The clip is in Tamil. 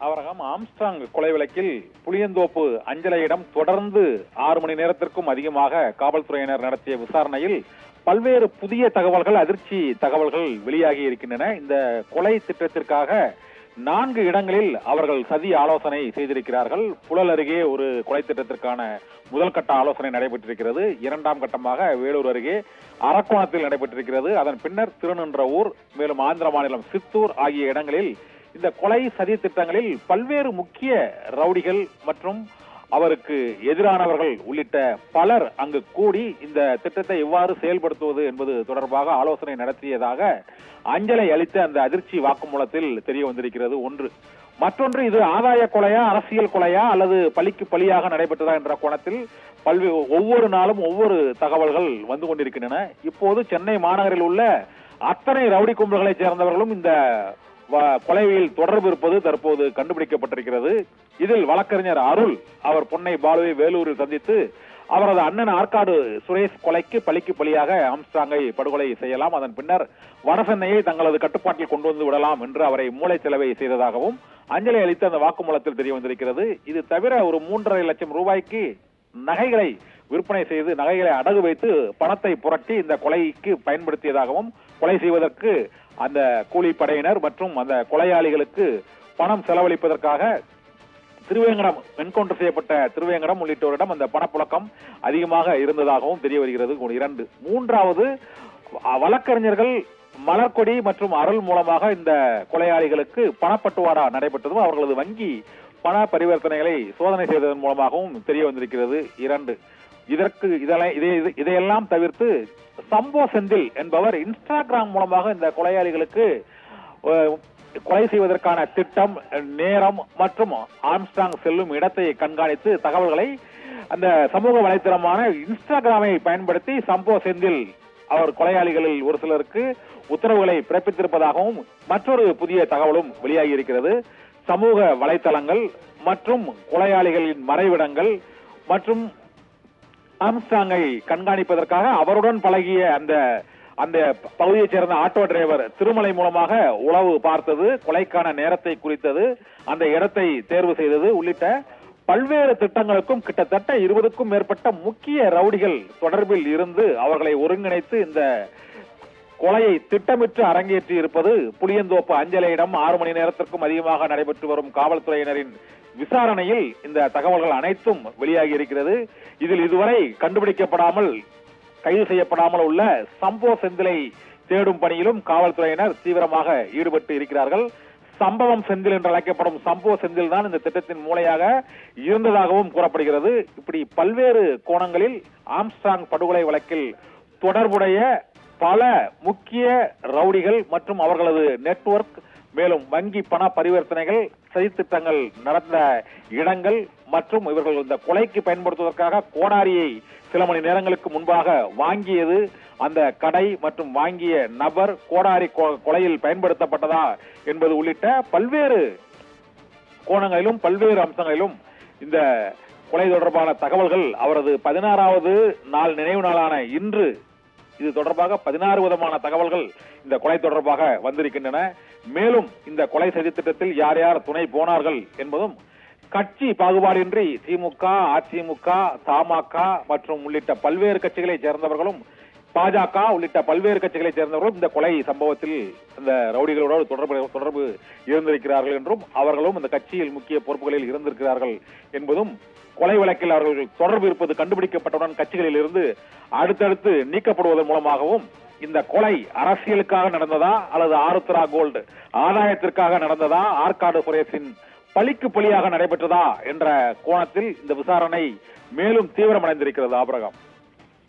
அவரகம் ஆம்ஸ்ட்ராங் கொலை வழக்கில் புளியந்தோப்பு அஞ்சலையிடம் தொடர்ந்து 6 மணி நேரத்திற்கும் அதிகமாக காவல்துறையினர் நடத்திய விசாரணையில் பல்வேறு புதிய தகவல்கள், அதிர்ச்சி தகவல்கள் வெளியாகி இருக்கின்றன. இந்த கொலை திட்டத்திற்காக 4 இடங்களில் அவர்கள் சதி ஆலோசனை செய்திருக்கிறார்கள். புழல் அருகே ஒரு கொலை திட்டத்திற்கான முதல் கட்ட ஆலோசனை நடைபெற்றிருக்கிறது. 2ஆம் கட்டமாக வேலூர் அருகே அரக்கோணத்தில் நடைபெற்றிருக்கிறது. அதன் பின்னர் திருநின்றவூர், மேலும் ஆந்திர மாநிலம் சித்தூர் ஆகிய இடங்களில் இந்த கொலை சதி திட்டங்களில் பல்வேறு முக்கிய ரவுடிகள் மற்றும் அவருக்கு எதிரானவர்கள் உள்ளிட்ட பலர் அங்கு கூடி இந்த திட்டத்தை எவ்வாறு செயல்படுத்துவது என்பது தொடர்பாக ஆலோசனை நடத்தியதாக அஞ்சலை அளித்த அந்த அதிர்ச்சி வாக்குமூலத்தில் தெரிய வந்திருக்கிறது. ஒன்று. மற்றொன்று, இது ஆதாய கொலையா, அரசியல் கொலையா அல்லது பழிக்கு பழியாக நடைபெற்றதா என்ற கோணத்தில் ஒவ்வொரு நாளும் ஒவ்வொரு தகவல்கள் வந்து கொண்டிருக்கின்றன. இப்போது சென்னை மாநகரில் உள்ள அத்தனை ரவுடி கும்பல்களைச் சேர்ந்தவர்களும் இந்த கொலையில் தொடர்பு இருப்பது தற்போது கண்டுபிடிக்கப்பட்டிருக்கிறது. இதில் வழக்கறிஞர் அருள் அவர் பொன்னை பாலுவை வேலூரில் சந்தித்து அவரது அண்ணன் ஆற்காடு சுரேஷ் கொலைக்கு பழிக்கு பழியாக ஆம்ஸ்ட்ராங்கை படுகொலை செய்யலாம், அதன் பின்னர் வடசென்னையை தங்களது கட்டுப்பாட்டில் கொண்டு வந்து விடலாம் என்று அவரை மூளைச்சலவை செய்ததாகவும் அஞ்சலி அளித்த அந்த வாக்குமூலத்தில் தெரிய வந்திருக்கிறது. இது தவிர ஒரு 3.5 லட்சம் ரூபாய்க்கு நகைகளை விற்பனை செய்து நகைகளை அடகு வைத்து பணத்தை புரட்டி இந்த கொலைக்கு பயன்படுத்தியதாகவும், கொலை செய்வதற்கு அந்த கூலிப்படையினர் மற்றும் அந்த கொலையாளிகளுக்கு பணம் செலவழிப்பதற்காக திருவேங்கடம் என்கவுண்டர் செய்யப்பட்ட திருவேங்கடம் உள்ளிட்டோரிடம் அந்த பணப்புழக்கம் அதிகமாக இருந்ததாகவும் தெரிய வருகிறது. 2. 3வது, வழக்கறிஞர்கள் மலர்கொடி மற்றும் அருள் மூலமாக இந்த கொலையாளிகளுக்கு பணப்பட்டுவாடா நடைபெற்றதும் அவர்களது வங்கி பண பரிவர்த்தனைகளை சோதனை செய்ததன் மூலமாகவும் தெரிய வந்திருக்கிறது. 2. இதையெல்லாம் தவிர்த்து சம்போ செந்தில் என்பவர் இன்ஸ்டாகிராம் மூலமாக இந்த கொலையாளிகளுக்கு கொலை செய்வதற்கான திட்டம், நேரம் மற்றும் ஆம்ஸ்ட்ராங் செல்லும் இடத்தை கண்காணித்து தகவல்களை அந்த சமூக வலைத்தளமான இன்ஸ்டாகிராமை பயன்படுத்தி சம்போ செந்தில் அவர் கொலையாளிகளில் ஒரு சிலருக்கு உத்தரவுகளை பிறப்பித்திருப்பதாகவும் மற்றொரு புதிய தகவலும் வெளியாகி இருக்கிறது. சமூக வலைத்தளங்கள் மற்றும் கொலையாளிகளின் மறைவிடங்கள் மற்றும் ஆம்ஸ்ட்ராங்கை கண்காணிப்பதற்காக அவருடன் பழகிய அந்த பகுதியைச் சேர்ந்த ஆட்டோ டிரைவர் திருமலை மூலமாக உளவு பார்த்தது, கொலைக்கான நேரத்தை குறித்தது, அந்த இடத்தை தேர்வு செய்தது உள்ளிட்ட பல்வேறு திட்டங்களுக்கும் கிட்டத்தட்ட 20க்கும் மேற்பட்ட முக்கிய ரவுடிகள் தொடர்பில் இருந்து அவர்களை ஒருங்கிணைத்து இந்த கொலையை திட்டமிட்டு அரங்கேற்றி இருப்பது புளியந்தோப்பு அஞ்சலையிடம் 6 மணி நேரத்திற்கும் அதிகமாக நடைபெற்று வரும் காவல்துறையினரின் விசாரணையில் இந்த தகவல்கள் அனைத்தும் வெளியாகி இருக்கிறது. இதில் இதுவரை கண்டுபிடிக்கப்படாமல் கைது செய்யப்படாமல் உள்ள சம்போ செந்திலை தேடும் பணியிலும் காவல்துறையினர் தீவிரமாக ஈடுபட்டு இருக்கிறார்கள். சம்பவம் செந்தில் என்று அழைக்கப்படும் சம்போ செந்தில் தான் இந்த திட்டத்தின் மூளையாக இருந்ததாகவும் கூறப்படுகிறது. இப்படி பல்வேறு கோணங்களில் ஆம்ஸ்ட்ராங் படுகொலை வழக்கில் தொடர்புடைய பல முக்கிய ரவுடிகள் மற்றும் அவர்களது நெட்வொர்க், மேலும் வங்கி பண பரிவர்த்தனைகள், சதித்திட்டங்கள் நடந்த இடங்கள் மற்றும் இவர்கள் இந்த கொலைக்கு பயன்படுத்துவதற்காக கோடாரியை சில மணி நேரங்களுக்கு முன்பாக வாங்கியது, அந்த கடை மற்றும் வாங்கிய நபர், கோடாரி கொலையில் பயன்படுத்தப்பட்டதா என்பது உள்ளிட்ட பல்வேறு கோணங்களிலும் பல்வேறு அம்சங்களிலும் இந்த கொலை தொடர்பான தகவல்கள் அவரது 16வது நாள் நினைவு நாளான இன்று இது தொடர்பாக 16 விதமான தகவல்கள் இந்த கொலை தொடர்பாக வந்திருக்கின்றன. மேலும் இந்த கொலை சதி திட்டத்தில் யார் யார் துணை போனார்கள் என்பதும் கட்சி பாகுபாடின்றி திமுக, அதிமுக, தமாக மற்றும் உள்ளிட்ட பல்வேறு கட்சிகளைச் சேர்ந்தவர்களும், பாஜக உள்ளிட்ட பல்வேறு கட்சிகளைச் சேர்ந்தவர்களும் இந்த கொலை சம்பவத்தில் இந்த ரவுடிகளோடு தொடர்பு இருந்திருக்கிறார்கள் என்றும் அவர்களும் இந்த கட்சியில் முக்கிய பொறுப்புகளில் இருந்திருக்கிறார்கள் என்பதும், கொலை வழக்கில் அவர்கள் தொடர்பு இருப்பது கண்டுபிடிக்கப்பட்டவுடன் கட்சிகளில் இருந்து அடுத்தடுத்து நீக்கப்படுவதன் மூலமாகவும் இந்த கொலை அரசியலுக்காக நடந்ததா அல்லது ஆருத்ரா கோல்டு ஆதாயத்திற்காக நடந்ததா, ஆற்காடு சுரேஷின் பழிக்கு பழியாக நடைபெற்றதா என்ற கோணத்தில் இந்த விசாரணை மேலும் தீவிரமடைந்திருக்கிறது. ஆபிரகாம்.